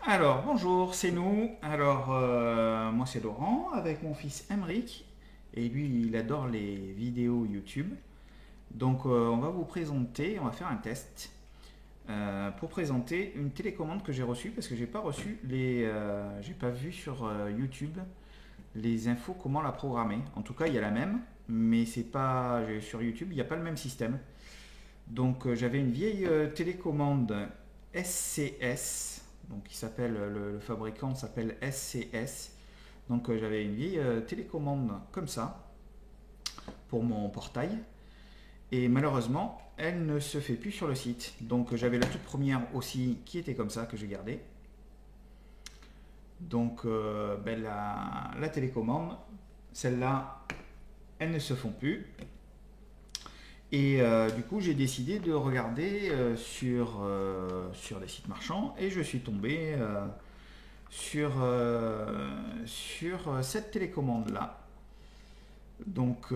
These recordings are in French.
Alors, bonjour, c'est nous. Alors, moi c'est Laurent avec mon fils Emeric. Et lui, il adore les vidéos YouTube. Donc, on va vous présenter, on va faire un test pour présenter une télécommande que j'ai reçue parce que j'ai pas reçu j'ai pas vu sur YouTube les infos comment la programmer. En tout cas, il y a la même, mais c'est pas sur YouTube, il n'y a pas le même système. Donc j'avais une vieille télécommande SCS, donc qui s'appelle le fabricant s'appelle SCS. Donc j'avais une vieille télécommande comme ça pour mon portail et malheureusement elle ne se fait plus sur le site. Donc j'avais la toute première aussi qui était comme ça que j'ai gardée. Donc la télécommande, celle-là, elles ne se font plus. Et du coup, j'ai décidé de regarder sur les sites marchands et je suis tombé sur cette télécommande-là. Donc,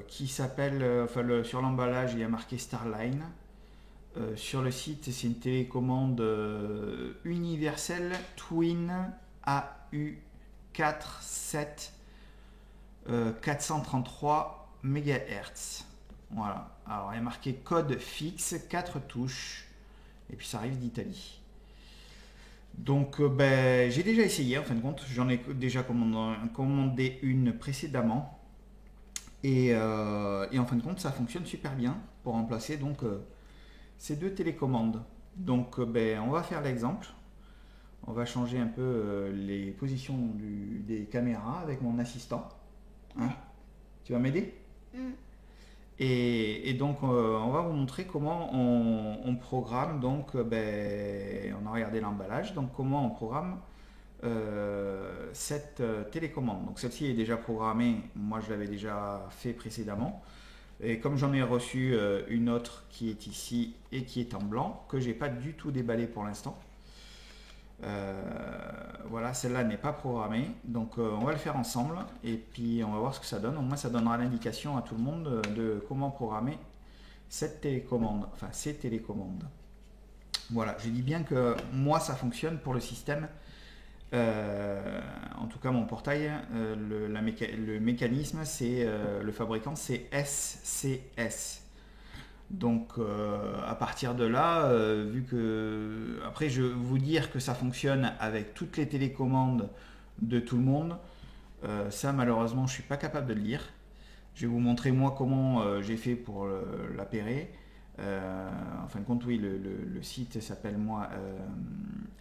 qui s'appelle, sur l'emballage, il y a marqué Starline. Sur le site, c'est une télécommande universelle Twin AU47 433 MHz. Voilà. Alors, il y a marqué code fixe, 4 touches. Et puis, ça arrive d'Italie. Donc, j'ai déjà essayé, en fin de compte. J'en ai déjà commandé une précédemment. Et en fin de compte, ça fonctionne super bien pour remplacer donc ces deux télécommandes. Donc, on va faire l'exemple. On va changer un peu les positions des caméras avec mon assistant. Hein. Tu vas m'aider? Mm. Et donc, on va vous montrer comment on programme. Donc, on a regardé l'emballage. Donc, comment on programme cette télécommande. Donc, celle-ci est déjà programmée. Moi, je l'avais déjà fait précédemment. Et comme j'en ai reçu une autre qui est ici et qui est en blanc, que j'ai pas du tout déballé pour l'instant. Voilà, celle-là n'est pas programmée. Donc, on va le faire ensemble. Et puis, on va voir ce que ça donne. Au moins, ça donnera l'indication à tout le monde de comment programmer cette télécommande, enfin ces télécommandes. Voilà, je dis bien que moi ça fonctionne pour le système. En tout cas, mon portail, le mécanisme, c'est le fabricant, c'est SCS. Donc, à partir de là, vu que après, je vais vous dire que ça fonctionne avec toutes les télécommandes de tout le monde. Ça, malheureusement, je suis pas capable de le lire. Je vais vous montrer moi comment j'ai fait pour l'appairer. En fin de compte, oui, le site s'appelle moi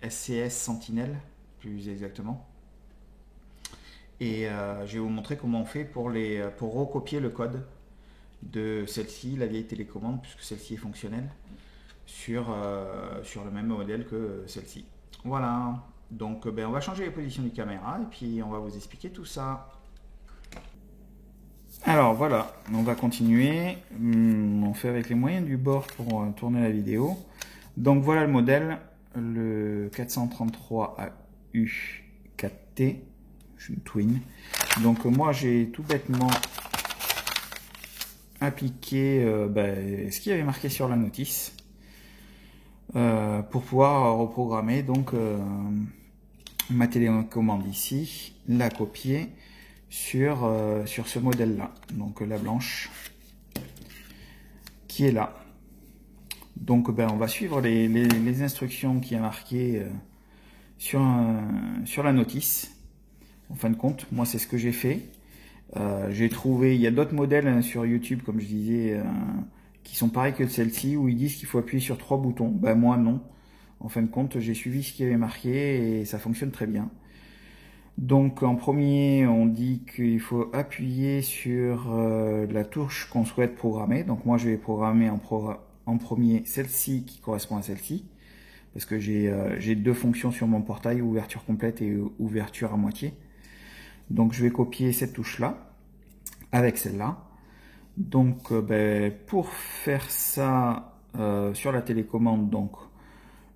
SCS Sentinelle, plus exactement. Et je vais vous montrer comment on fait pour recopier le code de celle-ci, la vieille télécommande, puisque celle-ci est fonctionnelle, sur le même modèle que celle-ci. Voilà. Donc, on va changer les positions du caméra et puis on va vous expliquer tout ça. Alors voilà, on va continuer. On fait avec les moyens du bord pour tourner la vidéo. Donc voilà le modèle, le 433 AU4T, je suis une twin. Donc moi j'ai tout bêtement appliqué ce qui avait marqué sur la notice pour pouvoir reprogrammer donc ma télécommande ici, la copier sur ce modèle là, donc la blanche qui est là. Donc on va suivre les instructions qui a marquées sur la notice. En fin de compte, moi c'est ce que j'ai fait. J'ai trouvé, il y a d'autres modèles sur YouTube, comme je disais, qui sont pareils que celle-ci, où ils disent qu'il faut appuyer sur 3 boutons. Moi non. En fin de compte, j'ai suivi ce qui avait marqué et ça fonctionne très bien. Donc en premier, on dit qu'il faut appuyer sur la touche qu'on souhaite programmer. Donc moi je vais programmer en premier celle-ci qui correspond à celle-ci. Parce que j'ai deux fonctions sur mon portail, ouverture complète et ouverture à moitié. Donc je vais copier cette touche-là avec celle-là. Donc pour faire ça sur la télécommande, donc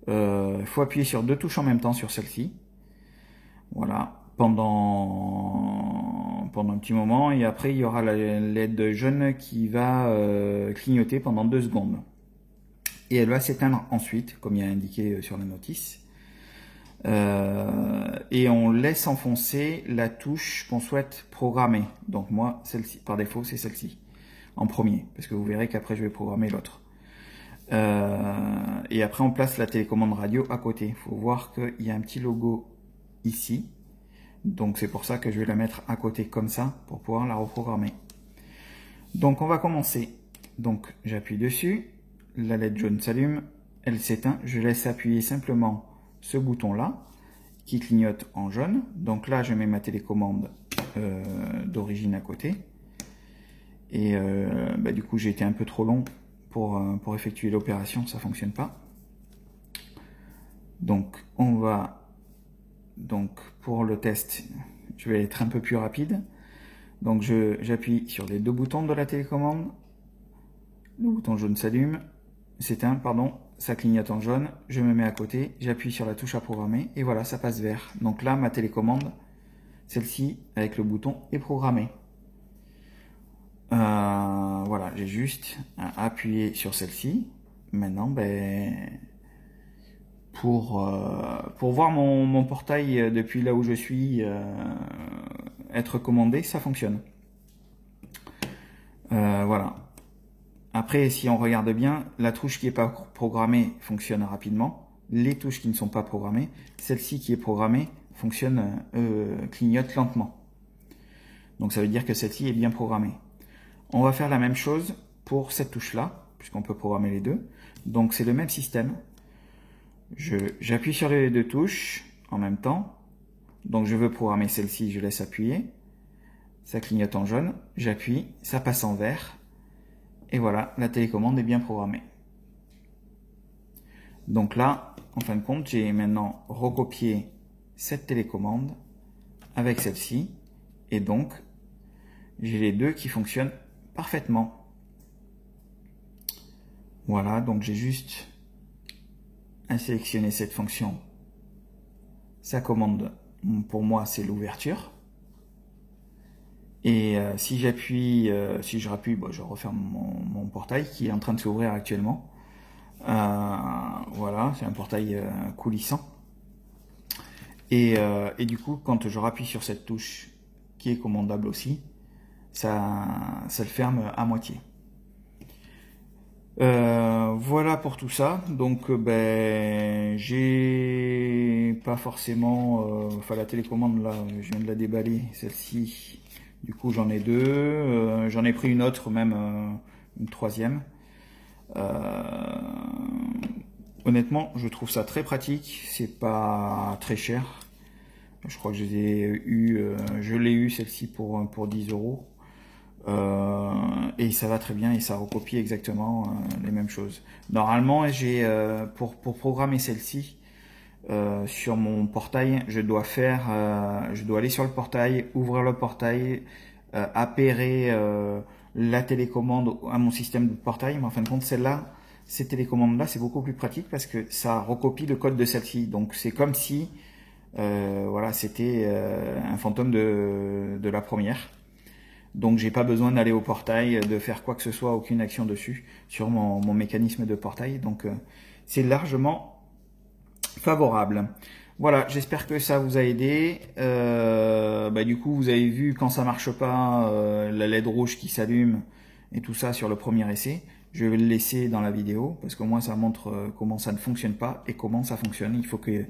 il faut appuyer sur deux touches en même temps sur celle-ci. Voilà, pendant un petit moment, et après il y aura la LED jaune qui va clignoter pendant 2 secondes. Et elle va s'éteindre ensuite, comme il y a indiqué sur la notice. Et on laisse enfoncer la touche qu'on souhaite programmer. Donc moi, celle-ci, par défaut, c'est celle-ci, en premier, parce que vous verrez qu'après je vais programmer l'autre. Et après on place la télécommande radio à côté. Il faut voir qu'il y a un petit logo ici. Donc c'est pour ça que je vais la mettre à côté comme ça, pour pouvoir la reprogrammer. Donc on va commencer. Donc j'appuie dessus, la LED jaune s'allume, elle s'éteint, je laisse appuyer simplement ce bouton là, qui clignote en jaune. Donc là je mets ma télécommande d'origine à côté. Et du coup j'ai été un peu trop long pour effectuer l'opération, ça fonctionne pas. Donc on va, donc pour le test, je vais être un peu plus rapide. Donc j'appuie sur les deux boutons de la télécommande, le bouton jaune s'allume, s'éteint, pardon, ça clignote en jaune, je me mets à côté, j'appuie sur la touche à programmer et voilà, ça passe vert. Donc là ma télécommande, celle-ci avec le bouton est programmée. Voilà, j'ai juste à appuyer sur celle-ci. Maintenant, pour voir mon portail depuis là où je suis être commandé, ça fonctionne. Voilà. Après, si on regarde bien, la touche qui n'est pas programmée fonctionne rapidement. Les touches qui ne sont pas programmées, celle-ci qui est programmée fonctionne, clignote lentement. Donc ça veut dire que celle-ci est bien programmée. On va faire la même chose pour cette touche-là, puisqu'on peut programmer les deux. Donc c'est le même système. J'appuie sur les deux touches en même temps. Donc je veux programmer celle-ci, je laisse appuyer. Ça clignote en jaune, j'appuie, ça passe en vert. Et voilà, la télécommande est bien programmée. Donc là, en fin de compte, j'ai maintenant recopié cette télécommande avec celle-ci. Et donc, j'ai les deux qui fonctionnent parfaitement. Voilà, donc j'ai juste à sélectionner cette fonction. Sa commande, pour moi, c'est l'ouverture. Et si j'appuie, si je rappuie, je referme mon portail qui est en train de s'ouvrir actuellement. Voilà, c'est un portail coulissant. Et du coup, quand je rappuie sur cette touche qui est commandable aussi, ça le ferme à moitié. Voilà pour tout ça. Donc j'ai pas forcément la télécommande là, je viens de la déballer, celle-ci. Du coup j'en ai deux, j'en ai pris une autre, même une troisième. Honnêtement, je trouve ça très pratique, c'est pas très cher. Je crois que je l'ai eu celle-ci pour 10 €. Et ça va très bien et ça recopie exactement les mêmes choses. Normalement, j'ai pour programmer celle-ci sur mon portail, je dois aller sur le portail, ouvrir le portail, appairer la télécommande à mon système de portail. Mais en fin de compte, ces télécommandes-là, c'est beaucoup plus pratique parce que ça recopie le code de celle-ci. Donc c'est comme si voilà, c'était un fantôme de la première. Donc j'ai pas besoin d'aller au portail, de faire quoi que ce soit, aucune action dessus, sur mon mécanisme de portail. Donc c'est largement favorable. Voilà, j'espère que ça vous a aidé. Du coup, vous avez vu quand ça marche pas, la LED rouge qui s'allume et tout ça sur le premier essai. Je vais le laisser dans la vidéo parce qu'au moins ça montre comment ça ne fonctionne pas et comment ça fonctionne. Il faut qu'il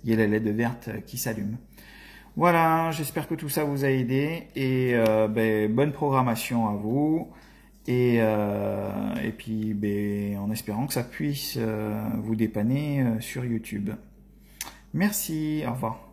y ait la LED verte qui s'allume. Voilà, j'espère que tout ça vous a aidé et bonne programmation à vous et puis en espérant que ça puisse vous dépanner sur YouTube. Merci, au revoir.